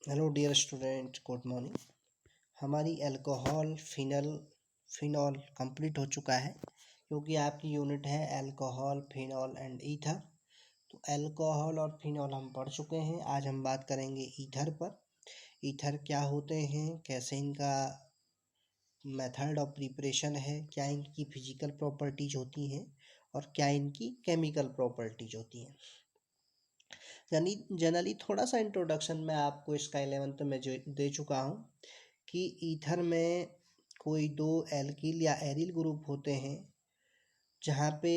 Hello dear student, good morning. हमारी alcohol phenol complete हो चुका है, क्योंकि आपकी यूनिट है अल्कोहल, फिनॉल एंड ईथर। तो अल्कोहल और फिनॉल हम पढ़ चुके हैं। आज हम बात करेंगे ईथर पर। ईथर क्या होते हैं, कैसे इनका मेथड ऑफ प्रिपरेशन है, क्या इनकी फिजिकल प्रॉपर्टीज होती हैं और क्या इनकी केमिकल प्रॉपर्टीज होती हैं। जनरली थोड़ा सा इंट्रोडक्शन मैं आपको इसका 11th में जो दे चुका हूँ कि ईथर में कोई दो एल्किल या एरिल ग्रुप होते हैं, जहाँ पे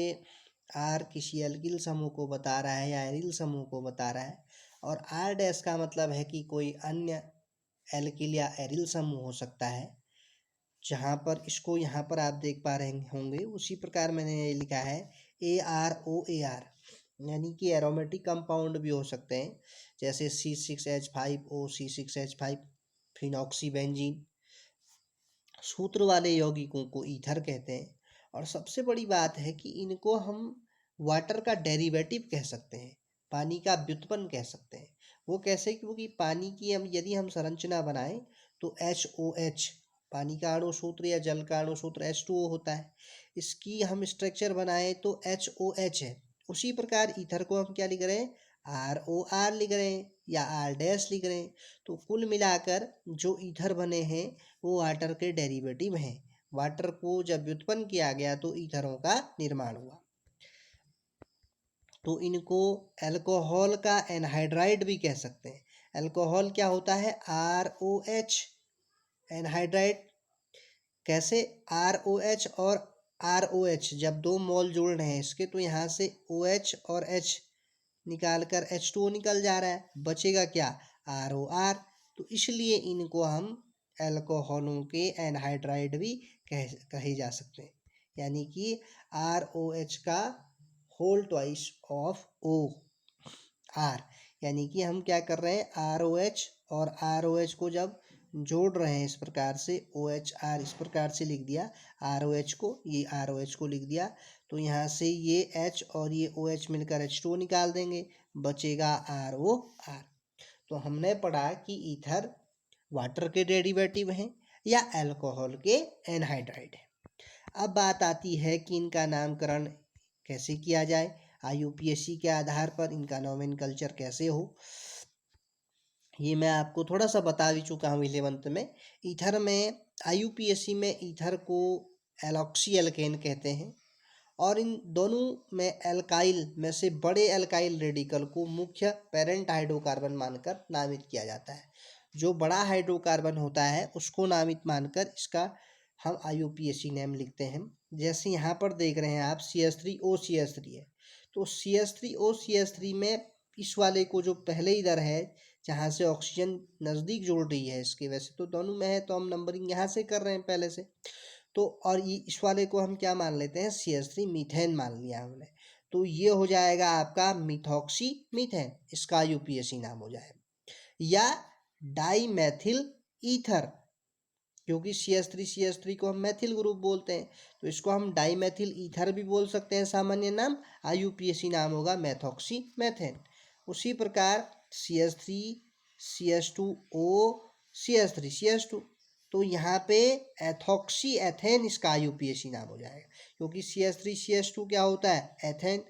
आर किसी एल्किल समूह को बता रहा है या एरिल समूह को बता रहा है, और आर डैश का मतलब है कि कोई अन्य एल्किल या एरिल समूह हो सकता है। जहाँ पर इसको यहाँ पर आप देख पा रहे होंगे, उसी प्रकार मैंने ये लिखा है AROAR, यानी कि एरोमेटिक कंपाउंड भी हो सकते हैं, जैसे C6H5O, C6H5 फिनॉक्सीबेंजीन। सूत्र वाले यौगिकों को ईथर कहते हैं। और सबसे बड़ी बात है कि इनको हम वाटर का डेरिवेटिव कह सकते हैं, पानी का व्युत्पन्न कह सकते हैं। वो कैसे? क्योंकि पानी की यदि हम संरचना बनाएं तो HOH पानी का अणु सूत्र या जल का अणु सूत्र H2O होता है। इसकी हम स्ट्रक्चर बनाएं तो HOH है। उसी प्रकार ईथर को हम क्या लिख रहे हैं? ROR लिख रहे हैं या R डैश लिख रहे हैं। तो कुल मिलाकर जो ईथर बने हैं वो वाटर के डेरिवेटिव हैं। वाटर को जब व्युत्पन्न किया गया तो ईथरों का निर्माण हुआ। तो इनको अल्कोहल का एनहाइड्राइड भी कह सकते हैं। अल्कोहल क्या होता है? ROH। एनहाइड्राइड कैसे? ROH और ROH जब दो मोल जुड़ रहे हैं इसके, तो यहाँ से OH और H निकाल कर H2O निकल जा रहा है, बचेगा क्या? ROR। तो इसलिए इनको हम अल्कोहलों के एनहाइड्राइड भी कहे जा सकते हैं, यानी कि ROH का होल ट्वाइस ऑफ OR। यानी कि हम क्या कर रहे हैं? ROH और ROH को जब जोड़ रहे हैं इस प्रकार से, OHR इस प्रकार से लिख दिया, ROH को, ये ROH को लिख दिया, तो यहाँ से ये H और ये OH मिलकर H2O निकाल देंगे, बचेगा ROR। तो हमने पढ़ा कि ईथर वाटर के डेरिवेटिव हैं या अल्कोहल के एनहाइड्राइड है। अब बात आती है कि इनका नामकरण कैसे किया जाए, IUPAC के आधार पर इनका नोमेनकल्चर कैसे हो। ये मैं आपको थोड़ा सा बता भी चुका हूँ 11th में। ईथर में IUPAC में ईथर को एलॉक्सी एल्केन कहते हैं, और इन दोनों में एल्काइल में से बड़े एल्काइल रेडिकल को मुख्य पेरेंट हाइड्रोकार्बन मानकर नामित किया जाता है। जो बड़ा हाइड्रोकार्बन होता है उसको नामित मानकर इसका हम IUPAC नेम लिखते हैं। जैसे यहाँ पर देख रहे हैं आप, CH3OCH3 है, तो CH3OCH3 में इस वाले को जो पहले इधर है जहाँ से ऑक्सीजन नज़दीक जुड़ रही है इसके, वैसे तो दोनों में है तो हम नंबरिंग यहाँ से कर रहे हैं पहले से, तो और ये इस वाले को हम क्या मान लेते हैं? CH3 मीथेन मान लिया हमने। तो ये हो जाएगा आपका मिथॉक्सी मीथेन, इसका IUPAC नाम हो जाएगा। या डाई मैथिल ईथर, क्योंकि CH3 को हम मैथिल ग्रुप बोलते हैं, तो इसको हम डाई मैथिल ईथर भी बोल सकते हैं, सामान्य नाम। IUPAC नाम होगा मेथॉक्सी मैथेन। उसी प्रकार CH3 CH2O CH3 तो यहाँ पे एथॉक्सी एथेन इसका IUPAC नाम हो जाएगा, क्योंकि CH3 क्या होता है? एथेन।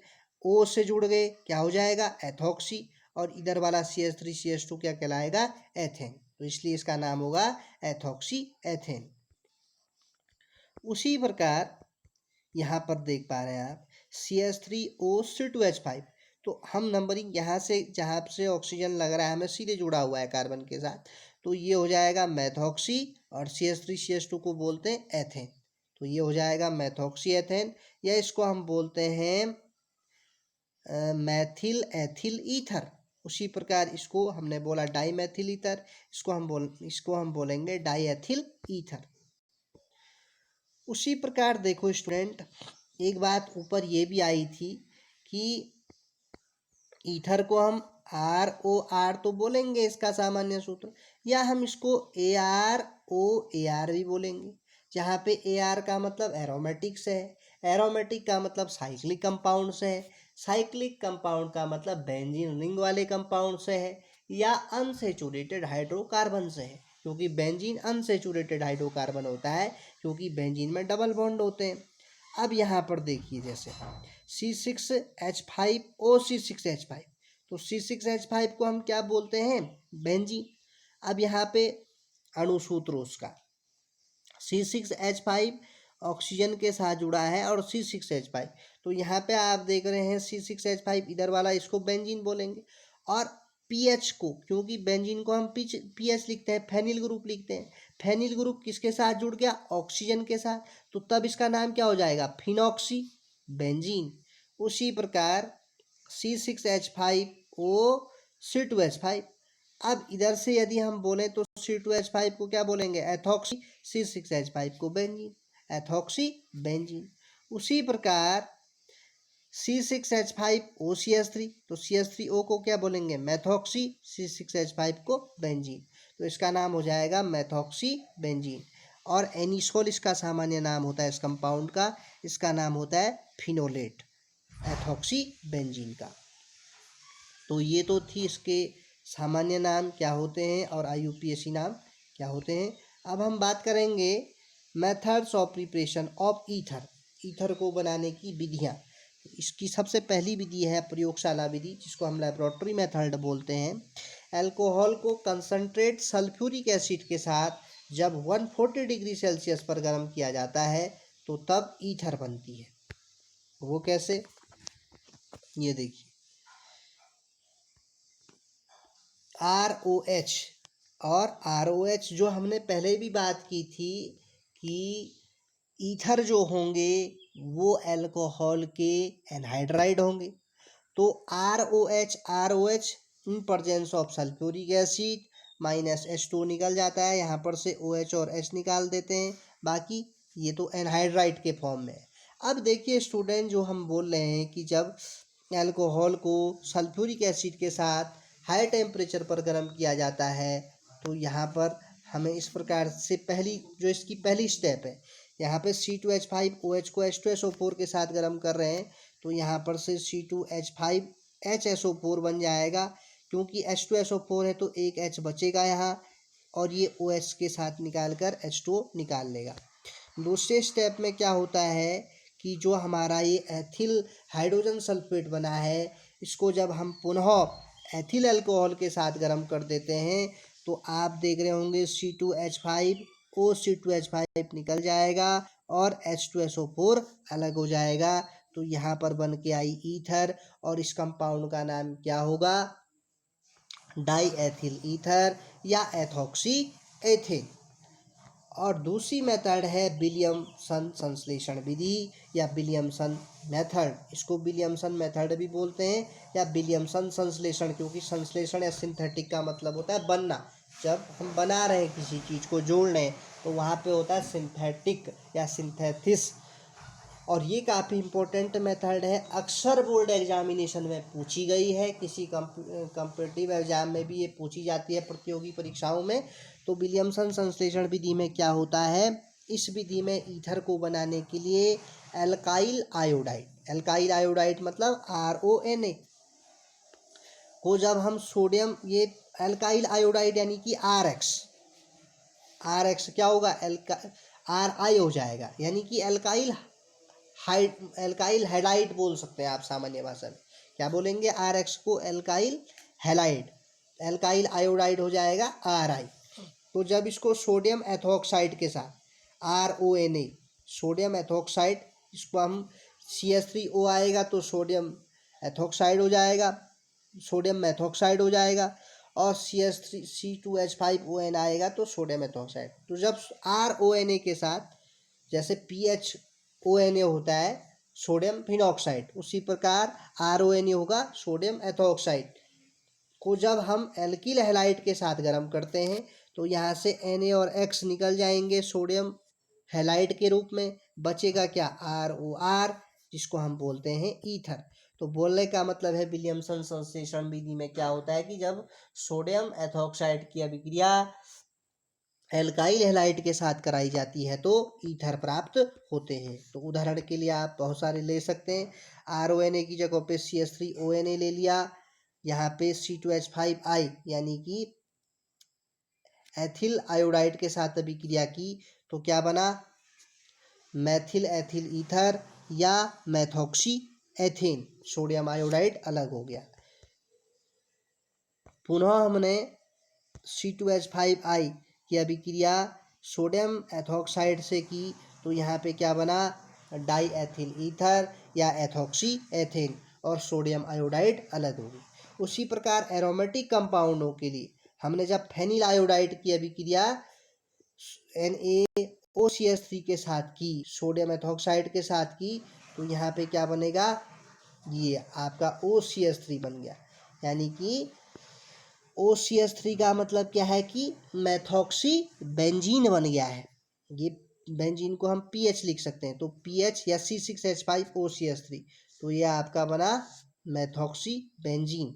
O से जुड़ गए, क्या हो जाएगा? एथॉक्सी। और इधर वाला CH3 क्या कहलाएगा? एथेन। तो इसलिए इसका नाम होगा एथॉक्सी एथेन। उसी प्रकार यहाँ पर देख पा रहे हैं आप CH3O2H5, तो हम नंबरिंग यहाँ से, जहाँ से ऑक्सीजन लग रहा है हमें, सीधे जुड़ा हुआ है कार्बन के साथ, तो ये हो जाएगा मैथॉक्सी, और CH3 को बोलते हैं एथेन, तो ये हो जाएगा मैथॉक्सी एथेन, या इसको हम बोलते हैं मैथिल एथिल ईथर। उसी प्रकार इसको हमने बोला डाई मैथिल ईथर, इसको हम बोलेंगे डाई एथिल ईथर। उसी प्रकार देखो स्टूडेंट, एक बात ऊपर ये भी आई थी कि ईथर को हम ROR तो बोलेंगे, इसका सामान्य सूत्र, या हम इसको AROAR भी बोलेंगे, जहाँ पे AR का मतलब एरोमेटिक से है, एरोमेटिक का मतलब साइक्लिक कंपाउंड से है, साइक्लिक कंपाउंड का मतलब बेंजीन रिंग वाले कंपाउंड से है, या अनसैचुरेटेड हाइड्रोकार्बन से है, क्योंकि बेंजीन अनसैचुरेटेड हाइड्रोकार्बन होता है, क्योंकि बेंजीन में डबल बॉन्ड होते हैं। अब यहाँ पर देखिए जैसे C6H5OC6H5, तो C6H5 को हम क्या बोलते हैं, बेंजीन। अब यहाँ पे अणुसूत्र उसका C6H5 ऑक्सीजन के साथ जुड़ा है और C6H5, तो यहाँ पे आप देख रहे हैं C6H5 इधर वाला, इसको बेंजीन बोलेंगे। और पीएच को, क्योंकि बेंजीन को हम पीएच लिखते हैं, फेनिल ग्रुप लिखते हैं, फेनिल ग्रुप किसके साथ जुड़ गया, ऑक्सीजन के साथ, तो तब इसका नाम क्या हो जाएगा, फिनॉक्सी बेंजीन। उसी प्रकार C6H5O C2H5। अब इधर से यदि हम बोलें तो C2H5 को क्या बोलेंगे, एथॉक्सी, C6H5 को बेंजीन, एथॉक्सी बेंजीन। उसी प्रकार C6H5OCH3, तो CH3O को क्या बोलेंगे, मेथॉक्सी, C6H5 को बेंजीन, तो इसका नाम हो जाएगा मेथॉक्सी बेंजीन। और एनिसोल इसका सामान्य नाम होता है इस कंपाउंड का, इसका नाम होता है फिनोलेट, एथॉक्सी बेंजीन का। तो ये तो थी इसके सामान्य नाम क्या होते हैं और IUPAC नाम क्या होते हैं। अब हम बात करेंगे methods of preparation of ether, ether को बनाने की विधियाँ। इसकी सबसे पहली विधि है प्रयोगशाला विधि, जिसको हम लेबोरेटरी मेथड बोलते हैं। अल्कोहल को कंसनट्रेट सल्फ्यूरिक एसिड के साथ जब 140 डिग्री सेल्सियस पर गर्म किया जाता है तो तब ईथर बनती है। वो कैसे, ये देखिए, ROH और ROH जो हमने पहले भी बात की थी कि ईथर जो होंगे वो अल्कोहल के एनहाइड्राइड होंगे। तो ROH in presence of sulphuric acid -H2 निकल जाता है, यहाँ पर से OH और H निकाल देते हैं, बाकी ये तो एनहाइड्राइड के फॉर्म में है। अब देखिए स्टूडेंट, जो हम बोल रहे हैं कि जब अल्कोहल को सल्फ्यूरिक एसिड के साथ हाई टेम्परेचर पर गर्म किया जाता है तो यहाँ पर हमें इस प्रकार से पहली जो इसकी पहली स्टेप है, यहाँ पे C2H5OH को H2SO4 के साथ गर्म कर रहे हैं, तो यहाँ पर से C2H5HSO4 बन जाएगा, क्योंकि H2SO4 है तो एक H बचेगा यहाँ, और ये OH के साथ निकाल कर H2O निकाल लेगा। दूसरे स्टेप में क्या होता है कि जो हमारा ये एथिल हाइड्रोजन सल्फेट बना है, इसको जब हम पुनः एथिल अल्कोहल के साथ गर्म कर देते हैं तो आप देख रहे होंगे C2H5OC2H5 निकल जाएगा और H2SO4 अलग हो जाएगा, तो यहाँ पर बन के आई ईथर, और इस कंपाउंड का नाम क्या होगा, डाई एथिल ईथर या एथॉक्सी एथिल। और दूसरी मेथड है विलियमसन संश्लेषण विधि या विलियमसन मेथड, इसको विलियमसन मेथड भी बोलते हैं या विलियमसन संश्लेषण, क्योंकि संश्लेषण या सिंथेटिक का मतलब होता है बनना। जब हम बना रहे हैं किसी चीज़ को, जोड़ रहे हैं, तो वहाँ पे होता है सिंथेटिक या सिंथेसिस, और ये काफ़ी इम्पोर्टेंट मेथड है, अक्सर बोर्ड एग्जामिनेशन में पूछी गई है, किसी कॉम्पिटिटिव एग्जाम में भी ये पूछी जाती है प्रतियोगी परीक्षाओं में। तो विलियमसन संश्लेषण विधि में क्या होता है, इस विधि में ईथर को बनाने के लिए एल्काइल आयोडाइड मतलब RONA को जब हम सोडियम, ये एल्काइल आयोडाइड यानी कि RX क्या होगा, RI हो जाएगा, यानी कि एल्काइल हैलाइड बोल सकते हैं आप सामान्य भाषा में, क्या बोलेंगे, RX को एल्काइल हैलाइड, एल्काइल आयोडाइड हो जाएगा RI। तो जब इसको सोडियम एथॉक्साइड के साथ RONA, सोडियम एथॉक्साइड, इसको हम CH3O आएगा तो सोडियम एथॉक्साइड हो जाएगा, सोडियम मेथॉक्साइड हो जाएगा, और C2H5ON आएगा तो सोडियम एथॉक्साइड। तो जब RONA के साथ जैसे PHONA होता है सोडियम फिनॉक्साइड, उसी प्रकार RONA होगा सोडियम एथॉक्साइड को जब हम एल्किल हैलाइड के साथ गर्म करते हैं तो यहाँ से Na और X निकल जाएंगे सोडियम हैलाइड के रूप में, बचेगा क्या, ROR, जिसको हम बोलते हैं ईथर। तो बोलने का मतलब है विलियमसन संश्लेषण विधि में क्या होता है कि जब सोडियम एथॉक्साइड की अभिक्रिया एल्काइल हैलाइड के साथ कराई जाती है तो ईथर प्राप्त होते हैं। तो उदाहरण के लिए आप बहुत सारे ले सकते हैं, RONA की जगह पे CH3ONA ले लिया, यहाँ पे C2H5I यानी कि एथिल आयोडाइड के साथ अभिक्रिया की तो क्या बना, मैथिल एथिल ईथर या मैथॉक्सी एथेन, सोडियम आयोडाइड अलग हो गया। पुनः हमने C2H5I की अभिक्रिया सोडियम एथॉक्साइड से की तो यहाँ पे क्या बना, डाई एथिल ईथर या एथॉक्सी एथेन और सोडियम आयोडाइड अलग हो गई। उसी प्रकार एरोमेटिक कंपाउंडों के लिए हमने जब फेनिल आयोडाइड की अभिक्रिया NaOCH3 के साथ की, सोडियम एथॉक्साइड के साथ की तो यहाँ पे क्या बनेगा, ये आपका OCH3 बन गया। यानी कि OCH3 का मतलब क्या है कि मैथॉक्सी बेंजीन बन गया है। ये बेंजीन को हम PH लिख सकते हैं तो PH या C6H5OCH3 तो ये आपका बना मैथॉक्सी बेंजीन।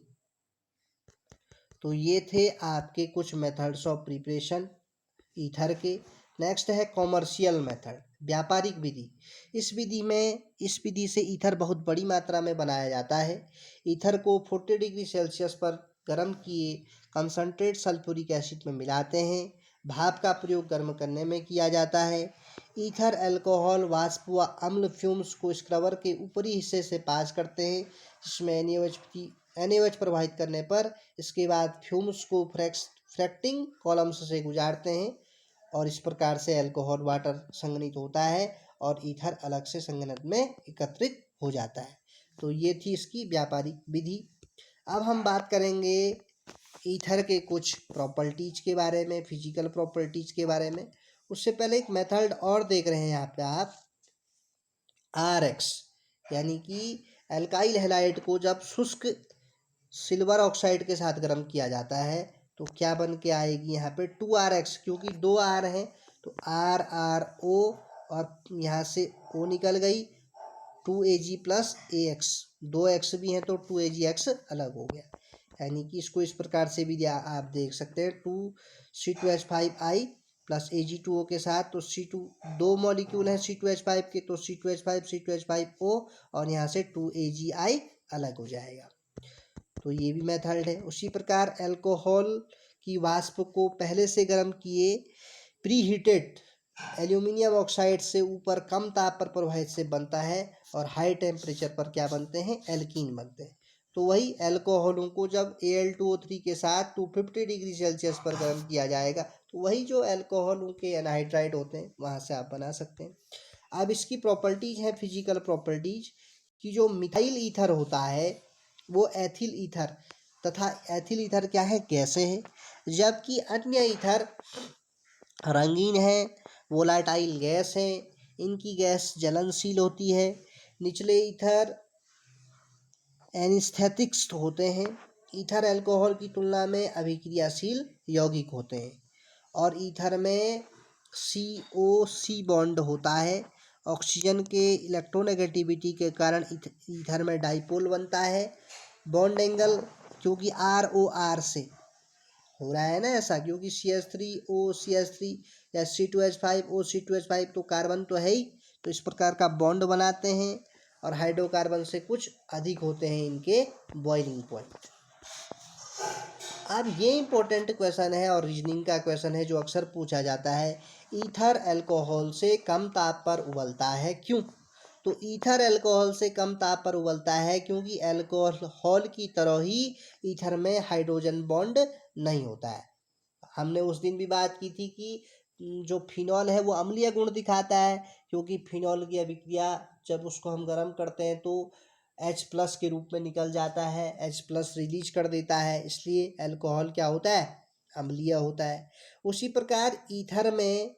तो ये थे आपके कुछ मेथड्स ऑफ प्रिपरेशन ईथर के। नेक्स्ट है कॉमर्शियल मेथड, व्यापारिक विधि। इस विधि से ईथर बहुत बड़ी मात्रा में बनाया जाता है। ईथर को 40 डिग्री सेल्सियस पर गर्म किए कंसनट्रेट सल्फ्यूरिक एसिड में मिलाते हैं। भाप का प्रयोग गर्म करने में किया जाता है। ईथर अल्कोहल वाष्प व अम्ल फ्यूम्स को स्क्रबर के ऊपरी हिस्से से पास करते हैं, जिसमें NaOH प्रवाहित करने पर इसके बाद फ्यूम्स को फ्रैक्टिंग कॉलम्स से गुजारते हैं और इस प्रकार से अल्कोहल वाटर संघनित होता है और ईथर अलग से संघनक में एकत्रित हो जाता है। तो ये थी इसकी व्यापारिक विधि। अब हम बात करेंगे ईथर के कुछ प्रॉपर्टीज के बारे में, फिजिकल प्रॉपर्टीज के बारे में। उससे पहले एक मेथड और देख रहे हैं यहाँ पे आप, RX यानी कि एल्काइल हैलाइड को जब शुष्क सिल्वर ऑक्साइड के साथ गर्म किया जाता है तो क्या बन के आएगी यहाँ पे 2RX, क्योंकि 2R हैं तो RRO और यहाँ से O निकल गई, 2Ag प्लस AX, 2X भी हैं तो 2AgX अलग हो गया। यानी कि इसको इस प्रकार से भी आप देख सकते हैं, 2C2H5I प्लस Ag2O के साथ तो C2 दो मॉलिक्यूल हैं C2H5 के तो C2H5 और यहाँ से 2Agi अलग हो जाएगा। तो ये भी मेथड है। उसी प्रकार अल्कोहल की वाष्प को पहले से गर्म किए प्री हीटेड एल्यूमिनियम ऑक्साइड से ऊपर कम ताप पर प्रवाहित से बनता है और हाई टेम्परेचर पर क्या बनते हैं, एल्कीन बनते हैं। तो वही अल्कोहलों को जब Al2O3 के साथ 250 डिग्री सेल्सियस पर गर्म किया जाएगा तो वही जो अल्कोहलों के एनहाइड्राइड होते हैं वहाँ से आप बना सकते हैं। अब इसकी प्रॉपर्टीज है, फिजिकल प्रॉपर्टीज, कि जो मिथाइल ईथर होता है वो एथिल ईथर तथा एथिल ईथर क्या है, गैसें हैं, जबकि अन्य ईथर रंगीन है, वोलाटाइल गैस है, इनकी गैस जलनशील होती है। निचले ईथर एनिस्थेटिक्स होते हैं। ईथर अल्कोहल की तुलना में अभिक्रियाशील यौगिक होते हैं और ईथर में COC बॉन्ड होता है। ऑक्सीजन के इलेक्ट्रोनेगेटिविटी के कारण ईथर में डाइपोल बनता है। बॉन्ड एंगल क्योंकि ROR से हो रहा है ना ऐसा, क्योंकि CH3OCH3 या C2H5OC2H5 तो कार्बन तो है ही, तो इस प्रकार का बॉन्ड बनाते हैं और हाइड्रोकार्बन से कुछ अधिक होते हैं इनके बॉइलिंग पॉइंट। अब ये इंपॉर्टेंट क्वेश्चन है और रीजनिंग का क्वेश्चन है जो अक्सर पूछा जाता है, ईथर अल्कोहल से कम ताप पर उबलता है क्यों? तो ईथर अल्कोहल से कम ताप पर उबलता है क्योंकि अल्कोहल की तरह ही ईथर में हाइड्रोजन बॉन्ड नहीं होता है। हमने उस दिन भी बात की थी कि जो फिनॉल है वो अम्लीय गुण दिखाता है, क्योंकि फिनॉल की अभिक्रिया जब उसको हम गर्म करते हैं तो H+ के रूप में निकल जाता है, H+ रिलीज कर देता है, इसलिए अल्कोहल क्या होता है, अम्लीय होता है। उसी प्रकार ईथर में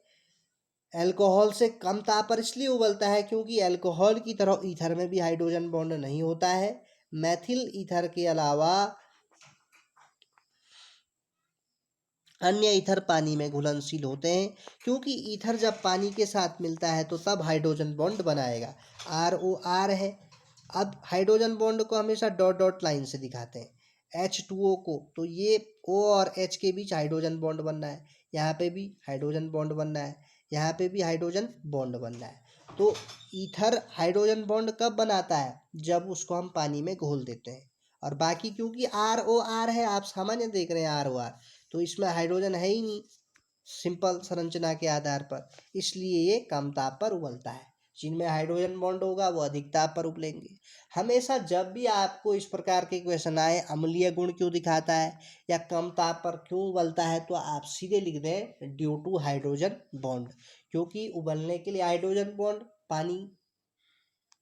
अल्कोहल से कम ताप पर इसलिए उबलता है क्योंकि अल्कोहल की तरह ईथर में भी हाइड्रोजन बॉन्ड नहीं होता है। मैथिल ईथर के अलावा अन्य ईथर पानी में घुलनशील होते हैं, क्योंकि ईथर जब पानी के साथ मिलता है तो तब हाइड्रोजन बॉन्ड बनाएगा, ROR है। अब हाइड्रोजन बॉन्ड को हमेशा डॉट डॉट लाइन से दिखाते हैं। H2O को तो ये O और H के बीच हाइड्रोजन बॉन्ड बनना है, यहाँ पे भी हाइड्रोजन बॉन्ड बनना है, यहाँ पे भी हाइड्रोजन बॉन्ड बनना है। तो ईथर हाइड्रोजन बॉन्ड कब बनाता है, जब उसको हम पानी में घोल देते हैं, और बाकी क्योंकि ROR है, आप सामान्य देख रहे हैं ROR, तो इसमें हाइड्रोजन है ही नहीं सिंपल संरचना के आधार पर, इसलिए ये कम ताप पर उबलता है। जिनमें हाइड्रोजन बॉन्ड होगा वो अधिक ताप पर उबलेंगे। हमेशा जब भी आपको इस प्रकार के क्वेश्चन आए अम्लीय गुण क्यों दिखाता है या कम ताप पर क्यों उबलता है, तो आप सीधे लिख दें ड्यू टू हाइड्रोजन बॉन्ड, क्योंकि उबलने के लिए हाइड्रोजन बॉन्ड,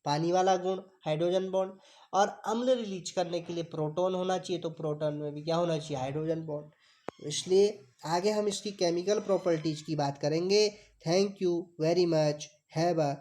पानी वाला गुण हाइड्रोजन बॉन्ड, और अम्ल रिलीज करने के लिए प्रोटॉन होना चाहिए, तो प्रोटॉन में भी क्या होना चाहिए, हाइड्रोजन बॉन्ड। इसलिए आगे हम इसकी केमिकल प्रॉपर्टीज की बात करेंगे। Thank you very much, have a